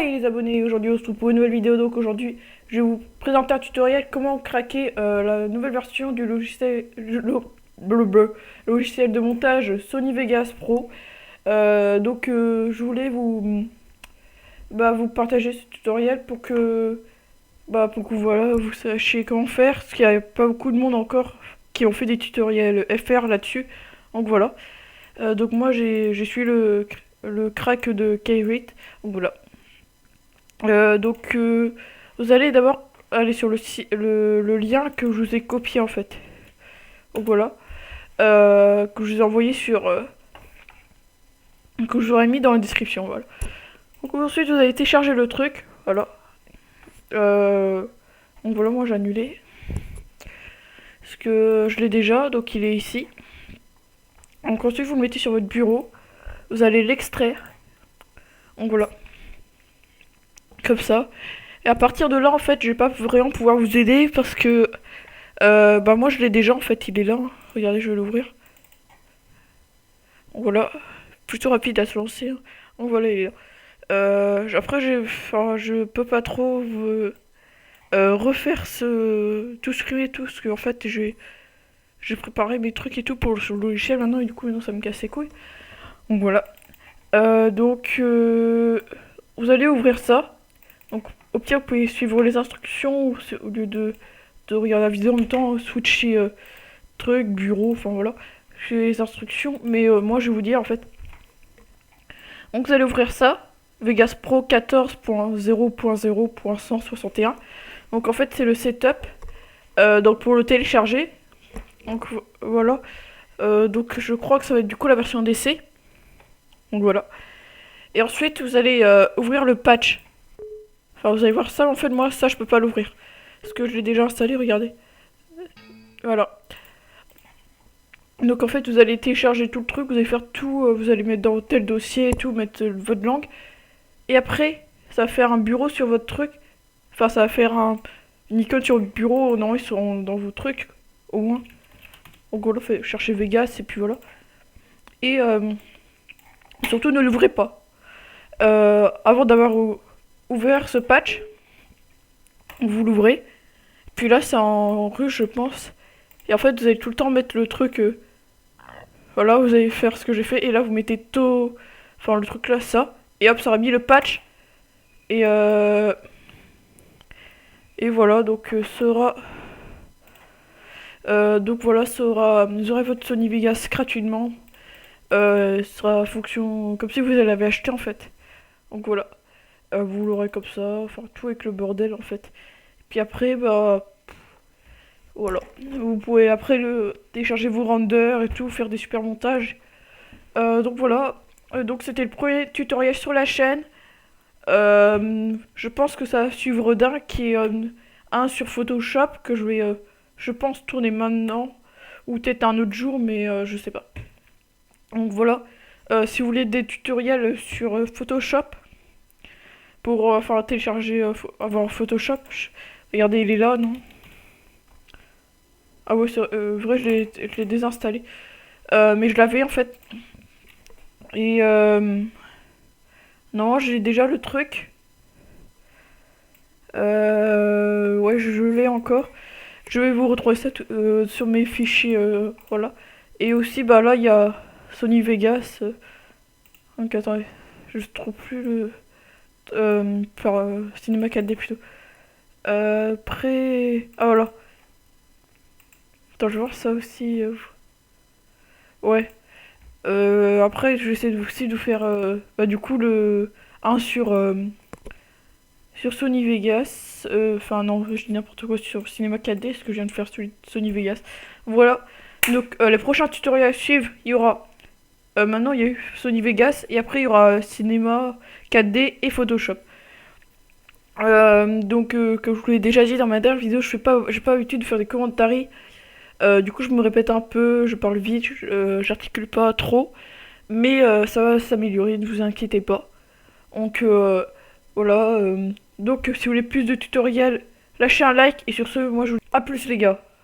Hey les abonnés, aujourd'hui on se retrouve pour une nouvelle vidéo. Donc aujourd'hui je vais vous présenter un tutoriel comment craquer la nouvelle version du logiciel de montage Sony Vegas Pro. Je voulais vous partager ce tutoriel pour que voilà, vous sachiez comment faire, parce qu'il n'y a pas beaucoup de monde encore qui ont fait des tutoriels FR là-dessus. Donc voilà. Donc moi j'ai suivi le crack de K8. Donc voilà. Vous allez d'abord aller sur le lien que je vous ai copié en fait. Donc voilà. Que je vous ai envoyé que je vous aurais mis dans la description. Voilà. Donc ensuite vous allez télécharger le truc. Voilà. Euh, donc voilà, moi j'ai annulé. Parce que je l'ai déjà, donc il est ici. Donc ensuite vous le mettez sur votre bureau. Vous allez l'extraire. Donc voilà. Comme ça. Et à partir de là, en fait, je vais pas vraiment pouvoir vous aider parce que moi je l'ai déjà en fait, il est là. Regardez, je vais l'ouvrir. Voilà, plutôt rapide à se lancer. Donc voilà, il est là. Après, je peux pas trop refaire tout ce et tout, parce que en fait, j'ai préparé mes trucs et tout sur le logiciel maintenant, et du coup, non, ça me casse les couilles. Donc voilà. Vous allez ouvrir ça. Donc, au pire, vous pouvez suivre les instructions au lieu de regarder la vidéo en même temps, switcher truc, bureau, enfin voilà. J'ai les instructions, mais moi je vais vous dire en fait. Donc vous allez ouvrir ça, Vegas Pro 14.0.0.161. Donc en fait c'est le setup. Donc pour le télécharger, donc voilà. Donc je crois que ça va être du coup la version d'essai. Donc voilà. Et ensuite vous allez ouvrir le patch. Enfin vous allez voir ça, en fait moi ça je peux pas l'ouvrir. Parce que je l'ai déjà installé, regardez. Voilà. Donc en fait vous allez télécharger tout le truc, vous allez faire tout, vous allez mettre dans tel dossier et tout, mettre votre langue. Et après, ça va faire un bureau sur votre truc. Enfin ça va faire une icône sur votre bureau, non ils sont dans vos trucs, au moins. Donc voilà, cherchez Vegas et puis voilà. Et surtout ne l'ouvrez pas. Avant d'avoir ouvert ce patch, vous l'ouvrez. Puis là c'est en russe je pense. Et en fait vous allez tout le temps mettre le truc... voilà, vous allez faire ce que j'ai fait. Et là, vous mettez tout... Enfin, le truc là, ça. Et hop, ça aura mis le patch. Et Et voilà, donc sera... donc voilà, vous aurez votre Sony Vegas gratuitement. Ce sera fonction... Comme si vous l'avez acheté, en fait. Donc voilà. Vous l'aurez comme ça. Enfin, tout avec le bordel, en fait. Puis après, voilà. Vous pouvez après télécharger vos renders et tout, faire des super montages. Donc voilà. Donc c'était le premier tutoriel sur la chaîne. Je pense que ça va suivre d'un qui est un sur Photoshop que je vais, je pense, tourner maintenant. Ou peut-être un autre jour, mais je sais pas. Donc voilà. Si vous voulez des tutoriels sur Photoshop, pour enfin télécharger, avoir Photoshop, regardez, il est là, non? Ah ouais, c'est vrai, je l'ai désinstallé. Mais je l'avais en fait. Et non, j'ai déjà le truc. Ouais, je l'ai encore. Je vais vous retrouver ça sur mes fichiers, voilà. Et aussi, bah là, il y a Sony Vegas. Donc attendez, je trouve plus le... Cinéma 4D plutôt. Ah voilà. Attends, je vais voir ça aussi. Ouais. Après, je vais essayer aussi de faire, du coup, le... un sur Sony Vegas. Enfin, non, je dis n'importe quoi sur Cinéma 4D, ce que je viens de faire sur Sony Vegas. Voilà. Donc, les prochains tutoriels à suivre, il y aura. Maintenant, il y a eu Sony Vegas, et après, il y aura Cinéma 4D et Photoshop. Comme je vous l'ai déjà dit dans ma dernière vidéo, j'ai pas l'habitude de faire des commentaires. Du coup, je me répète un peu, je parle vite, j'articule pas trop. Mais ça va s'améliorer, ne vous inquiétez pas. Donc, voilà. Si vous voulez plus de tutoriels, lâchez un like. Et sur ce, moi je vous dis à plus les gars.